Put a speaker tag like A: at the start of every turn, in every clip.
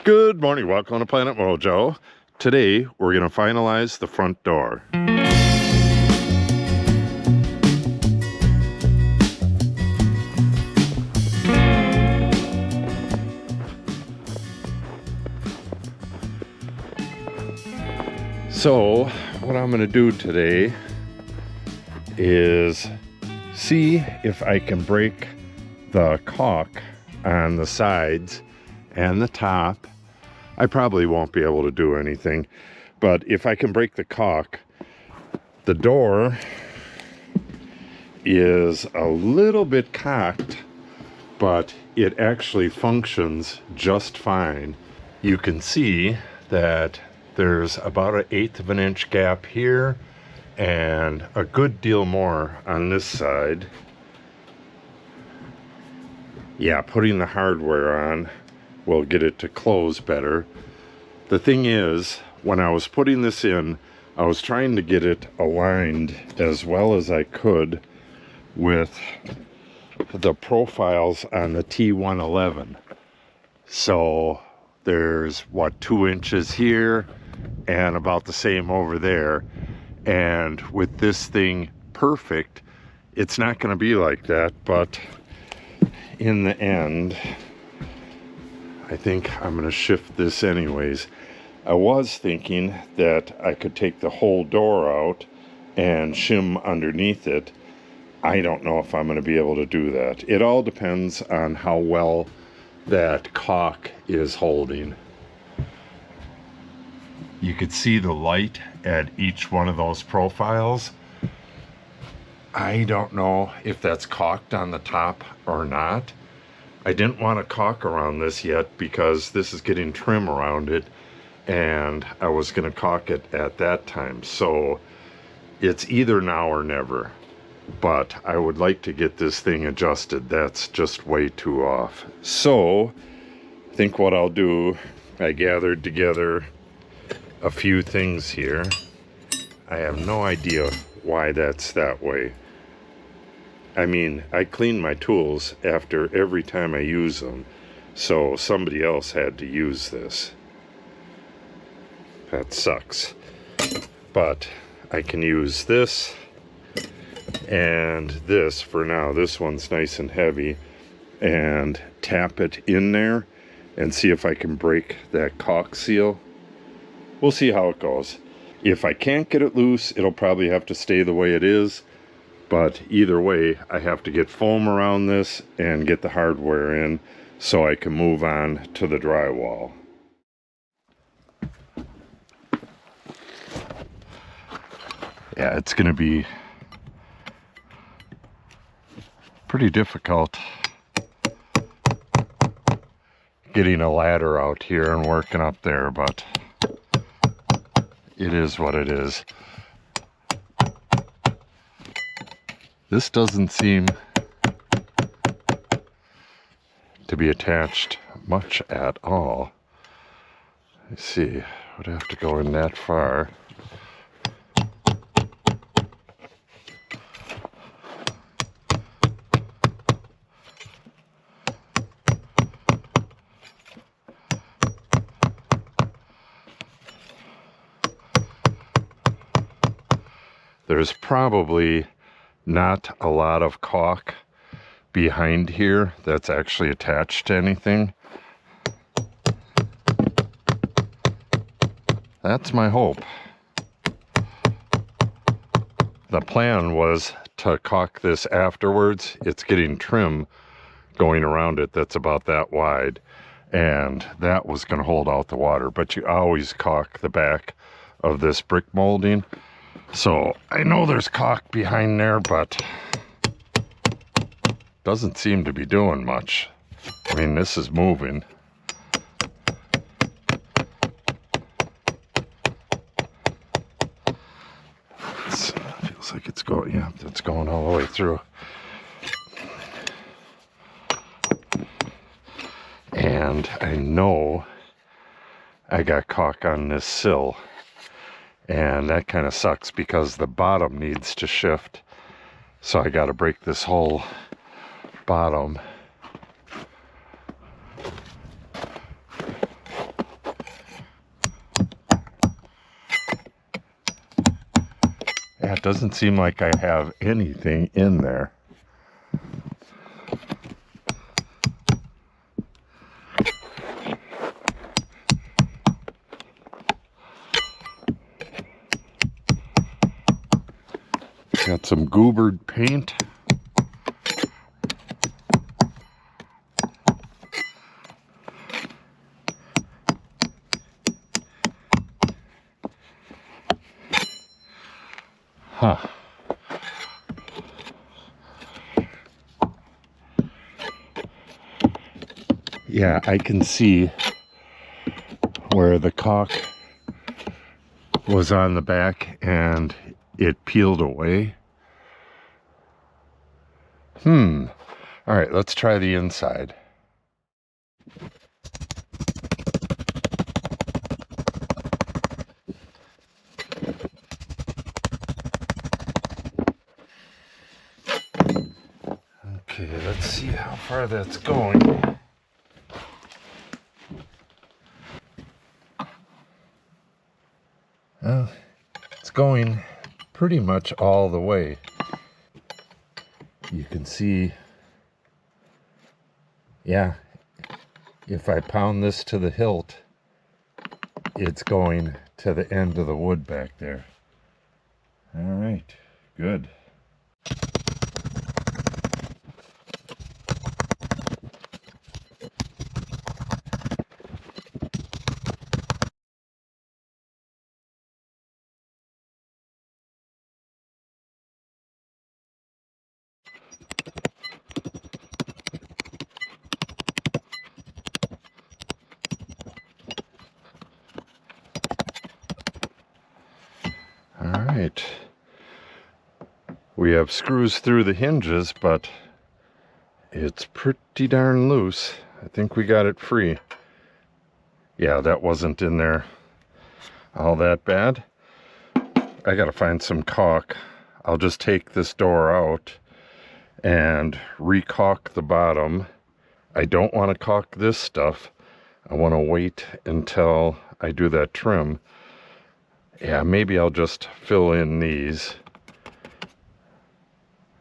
A: Good morning, welcome to Planet Mojo. Today we're going to finalize the front door. So what I'm going to do today is see if I can break the caulk on the sides and the top. I probably won't be able to do anything, but if I can break the caulk, the door is a little bit cocked, but it actually functions just fine. You can see that there's about 1/8 of an inch gap here and a good deal more on this side. Yeah, putting the hardware on will get it to close better. The thing is, when I was putting this in, I was trying to get it aligned as well as I could with the profiles on the T111. So there's what, 2 inches here and about the same over there. And with this thing perfect, it's not going to be like that, but in the end, I think I'm going to shift this anyways. I was thinking that I could take the whole door out and shim underneath it. I don't know if I'm going to be able to do that. It all depends on how well that caulk is holding. You could see the light at each one of those profiles. I don't know if that's caulked on the top or not. I didn't want to caulk around this yet because this is getting trim around it, and I was going to caulk it at that time. So it's either now or never, but I would like to get this thing adjusted. That's just way too off. So I think what I'll do, I gathered together a few things here. I have no idea why that's that way. I mean, I clean my tools after every time I use them, so somebody else had to use this. That sucks. But I can use this and this for now. This one's nice and heavy, and tap it in there and see if I can break that caulk seal. We'll see how it goes. If I can't get it loose, it'll probably have to stay the way it is. But either way, I have to get foam around this and get the hardware in so I can move on to the drywall. Yeah, it's going to be pretty difficult getting a ladder out here and working up there, but it is what it is. This doesn't seem to be attached much at all. Let's see, I would have to go in that far. There's probably not a lot of caulk behind here that's actually attached to anything. That's my hope. The plan was to caulk this afterwards. It's getting trim going around it that's about that wide, and that was going to hold out the water, but you always caulk the back of this brick molding. So I know there's caulk behind there, but doesn't seem to be doing much. I mean, this is moving. Feels like it's going, yeah, it's going all the way through. And I know I got caulk on this sill. And that kind of sucks because the bottom needs to shift. So I got to break this whole bottom doesn't seem like I have anything in there. Got some goobered paint. Huh. Yeah, I can see where the caulk was on the back and it peeled away. All right, let's try the inside. Okay, let's see how far that's going. Well, it's going pretty much all the way. You can see, yeah, if I pound this to the hilt, it's going to the end of the wood back there. All right, good. All right. We have screws through the hinges, but it's pretty darn loose. I think we got it free. Yeah, that wasn't in there all that bad. I gotta find some caulk. I'll just take this door out and re-caulk the bottom. I don't want to caulk this stuff. I want to wait until I do that trim. Yeah, maybe I'll just fill in these.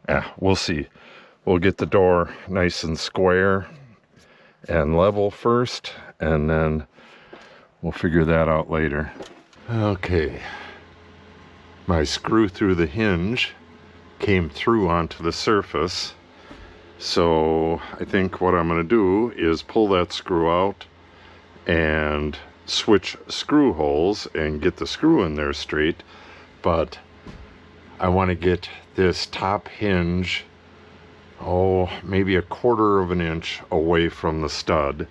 A: Yeah, we'll see. We'll get the door nice and square and level first, and then we'll figure that out later. Okay, my screw through the hinge came through onto the surface, so I think what I'm going to do is pull that screw out and switch screw holes and get the screw in there straight. But I want to get this top hinge, oh, maybe 1/4 of an inch away from the stud.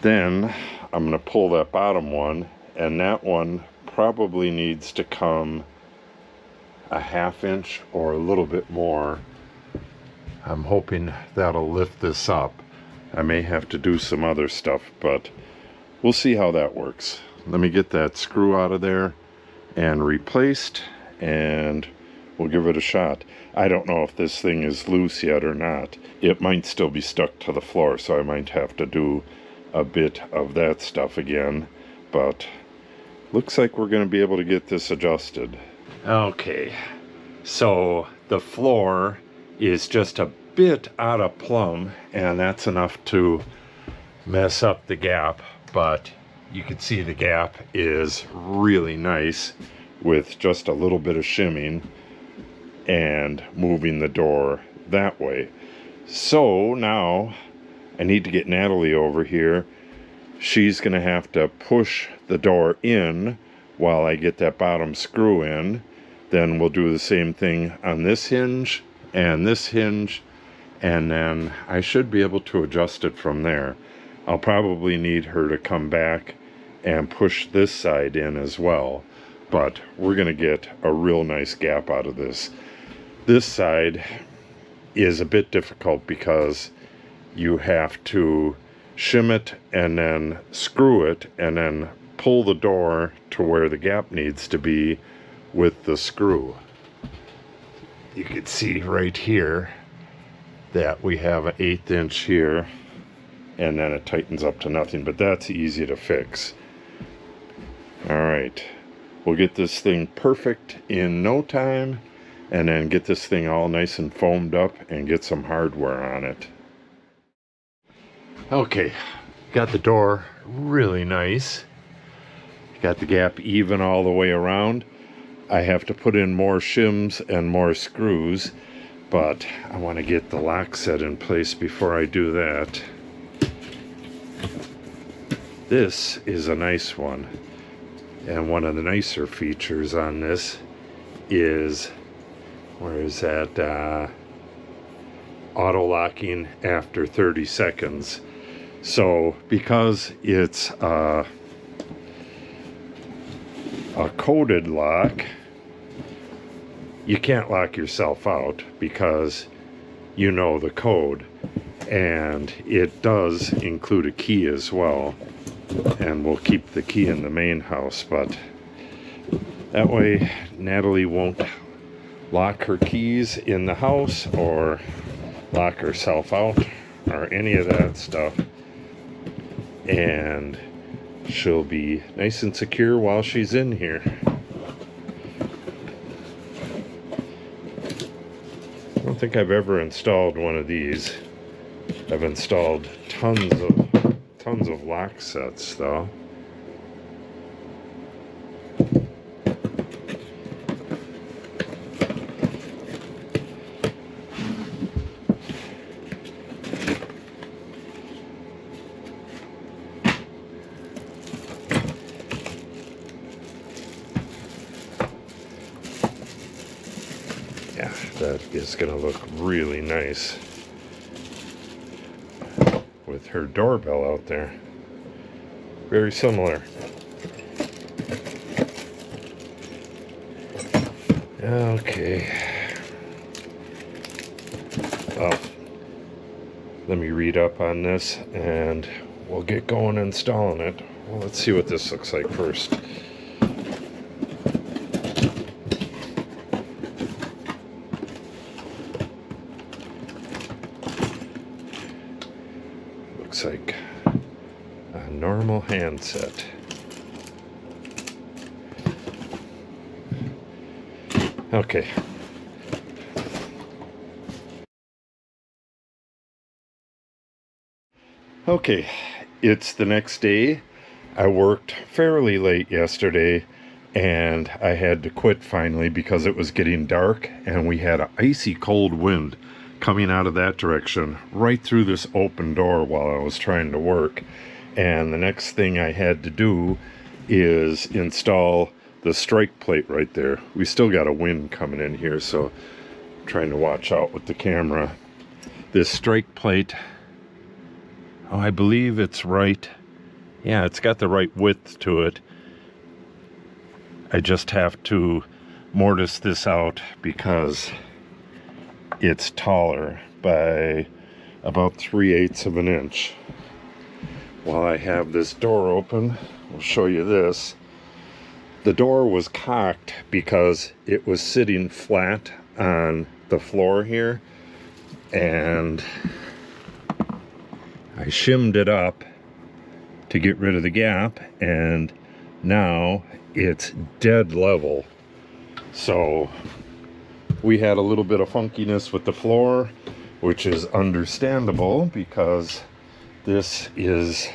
A: Then I'm going to pull that bottom one, and that one probably needs to come 1/2 inch or a little bit more. I'm hoping that'll lift this up. I may have to do some other stuff, but we'll see how that works. Let me get that screw out of there and replaced, and we'll give it a shot. I don't know if this thing is loose yet or not. It might still be stuck to the floor, so I might have to do a bit of that stuff again, but looks like we're going to be able to get this adjusted. Okay, so the floor is just a bit out of plumb, and that's enough to mess up the gap, but you can see the gap is really nice with just a little bit of shimming and moving the door that way. So now I need to get Natalie over here. She's gonna have to push the door in while I get that bottom screw in. Then we'll do the same thing on this hinge and this hinge, and then I should be able to adjust it from there. I'll probably need her to come back and push this side in as well, but we're gonna get a real nice gap out of this. This side is a bit difficult because you have to shim it and then screw it and then pull the door to where the gap needs to be with the screw. You can see right here that we have an 1/8 inch here, and then it tightens up to nothing, but that's easy to fix. All right, We'll get this thing perfect in no time, and then get this thing all nice and foamed up and get some hardware on it. Okay, got the door really nice. Got the gap even all the way around. I have to put in more shims and more screws, but I want to get the Lockset in place before I do that. This is a nice one, and one of the nicer features on this is, where is that, auto locking after 30 seconds. So because it's a coded lock, you can't lock yourself out because you know the code, and it does include a key as well, and we'll keep the key in the main house, but that way Natalie won't lock her keys in the house or lock herself out or any of that stuff, and she'll be nice and secure while she's in here. I don't think I've ever installed one of these. I've installed tons of lock sets though. Yeah, that is going to look really nice with her doorbell out there. Very similar. Okay. Well, let me read up on this and we'll get going installing it. Well, let's see what this looks like first. Looks like a normal handset. Okay. Okay, it's the next day. I worked fairly late yesterday and I had to quit finally because it was getting dark and we had an icy cold wind coming out of that direction right through this open door while I was trying to work. And the next thing I had to do is install the strike plate right there. We still got a wind coming in here, so I'm trying to watch out with the camera. This strike plate, oh, I believe it's right. Yeah, it's got the right width to it. I just have to mortise this out because it's taller by about 3/8 of an inch. While I have this door open, I'll show you this. The door was cocked because it was sitting flat on the floor here, and I shimmed it up to get rid of the gap, and now it's dead level. So we had a little bit of funkiness with the floor, which is understandable because this is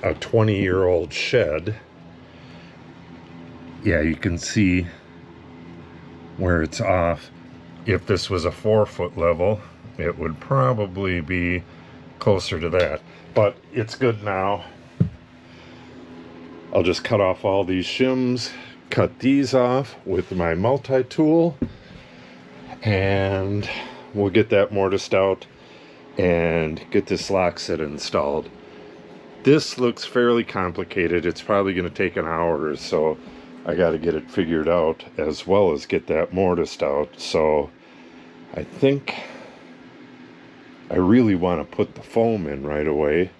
A: a 20-year-old shed. Yeah, you can see where it's off. If this was a 4-foot level, it would probably be closer to that, but it's good now. I'll just cut off all these shims, cut these off with my multi-tool, and we'll get that mortised out and get this Lockset installed. This looks fairly complicated. It's probably going to take an hour or so. I got to get it figured out as well as get that mortised out. So I think I really want to put the foam in right away.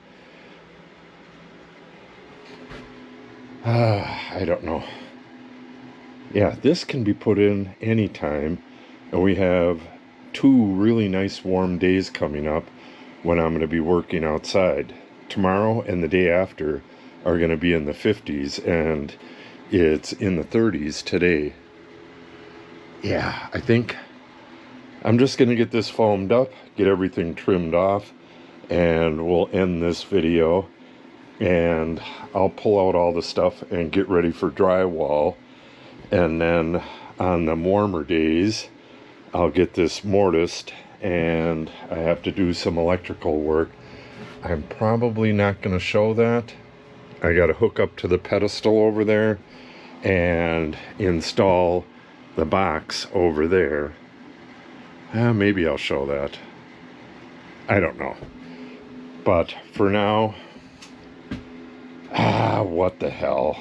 A: I don't know. Yeah, this can be put in anytime, and we have 2 really nice warm days coming up when I'm going to be working outside. Tomorrow and the day after are going to be in the 50s, and It's in the 30s today. Yeah, I think I'm just going to get this foamed up, get everything trimmed off, and we'll end this video. And I'll pull out all the stuff and get ready for drywall. And then on the warmer days, I'll get this mortised, and I have to do some electrical work. I'm probably not going to show that. I got to hook up to the pedestal over there and install the box over there. Maybe I'll show that. I don't know. But for now, what the hell.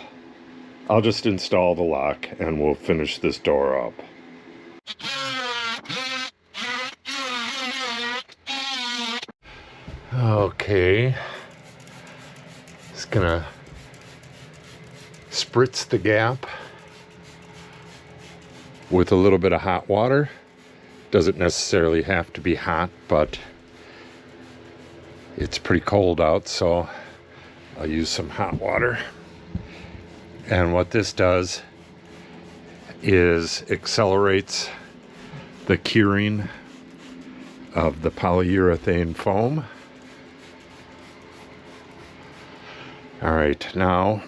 A: I'll just install the lock and we'll finish this door up. Okay. Just gonna spritz the gap with a little bit of hot water. Doesn't necessarily have to be hot, but it's pretty cold out, so I'll use some hot water. And what this does is accelerates the curing of the polyurethane foam. All right, now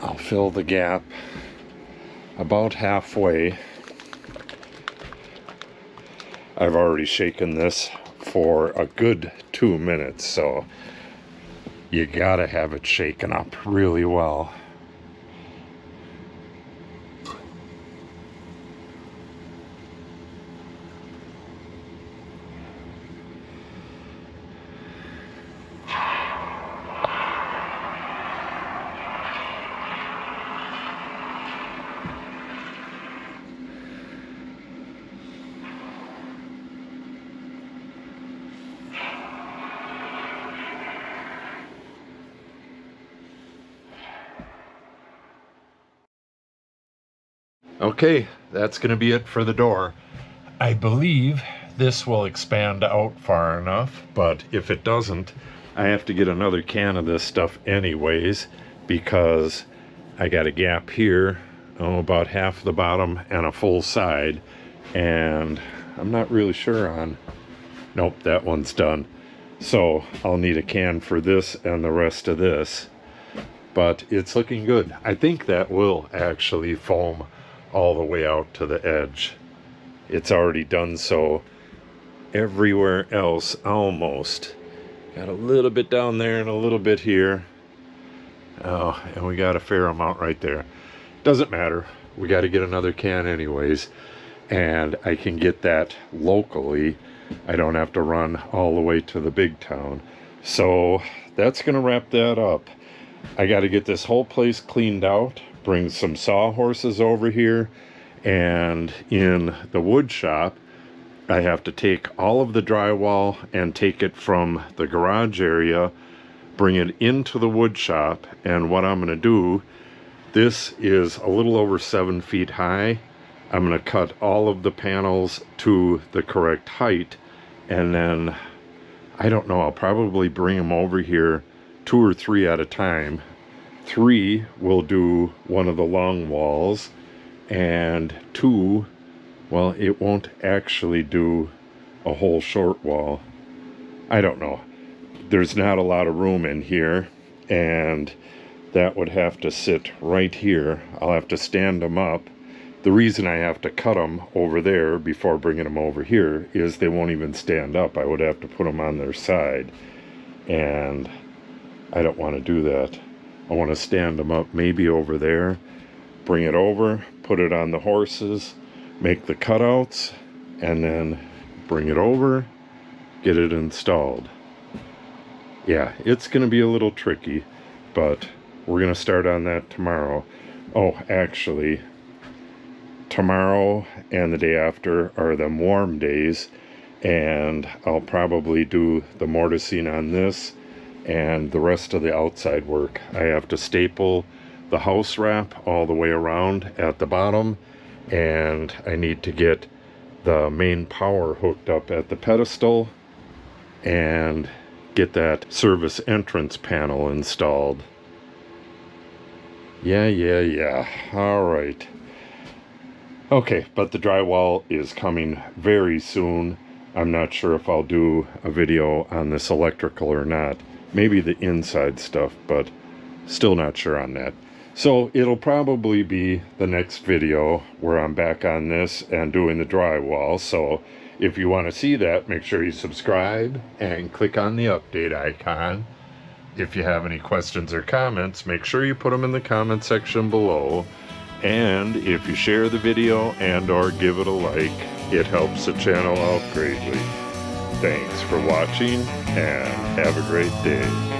A: I'll fill the gap about halfway. I've already shaken this for a good 2 minutes, so you gotta have it shaken up really well. Okay, that's going to be it for the door. I believe this will expand out far enough, but if it doesn't, I have to get another can of this stuff anyways, because I got a gap here, about half the bottom and a full side, and I'm not really sure on... Nope, that one's done. So I'll need a can for this and the rest of this, but it's looking good. I think that will actually foam all the way out to the edge. It's already done so everywhere else almost. Got a little bit down there and a little bit here. Oh, and we got a fair amount right there. Doesn't matter. We got to get another can anyways. And I can get that locally. I don't have to run all the way to the big town. So that's going to wrap that up. I got to get this whole place cleaned out. Bring some sawhorses over here, and in the wood shop I have to take all of the drywall and take it from the garage area, bring it into the wood shop. And what I'm going to do, this is a little over 7 feet high. I'm going to cut all of the panels to the correct height, and then I don't know, I'll probably bring them over here 2 or 3 at a time. 3 will do one of the long walls, and 2, well, it won't actually do a whole short wall. I don't know. There's not a lot of room in here, and that would have to sit right here. I'll have to stand them up. The reason I have to cut them over there before bringing them over here is they won't even stand up. I would have to put them on their side, and I don't want to do that. I want to stand them up maybe over there, bring it over, put it on the horses, make the cutouts, and then bring it over, get it installed. Yeah, it's going to be a little tricky, but we're going to start on that tomorrow. Oh, actually, tomorrow and the day after are the warm days, and I'll probably do the mortising on this and the rest of the outside work. I have to staple the house wrap all the way around at the bottom, and I need to get the main power hooked up at the pedestal and get that service entrance panel installed. Yeah. All right. Okay, but the drywall is coming very soon. I'm not sure if I'll do a video on this electrical or not. Maybe the inside stuff, but still not sure on that. So it'll probably be the next video where I'm back on this and doing the drywall. So if you want to see that, make sure you subscribe and click on the update icon. If you have any questions or comments, make sure you put them in the comment section below. And if you share the video and or give it a like, it helps the channel out greatly. Thanks for watching and have a great day.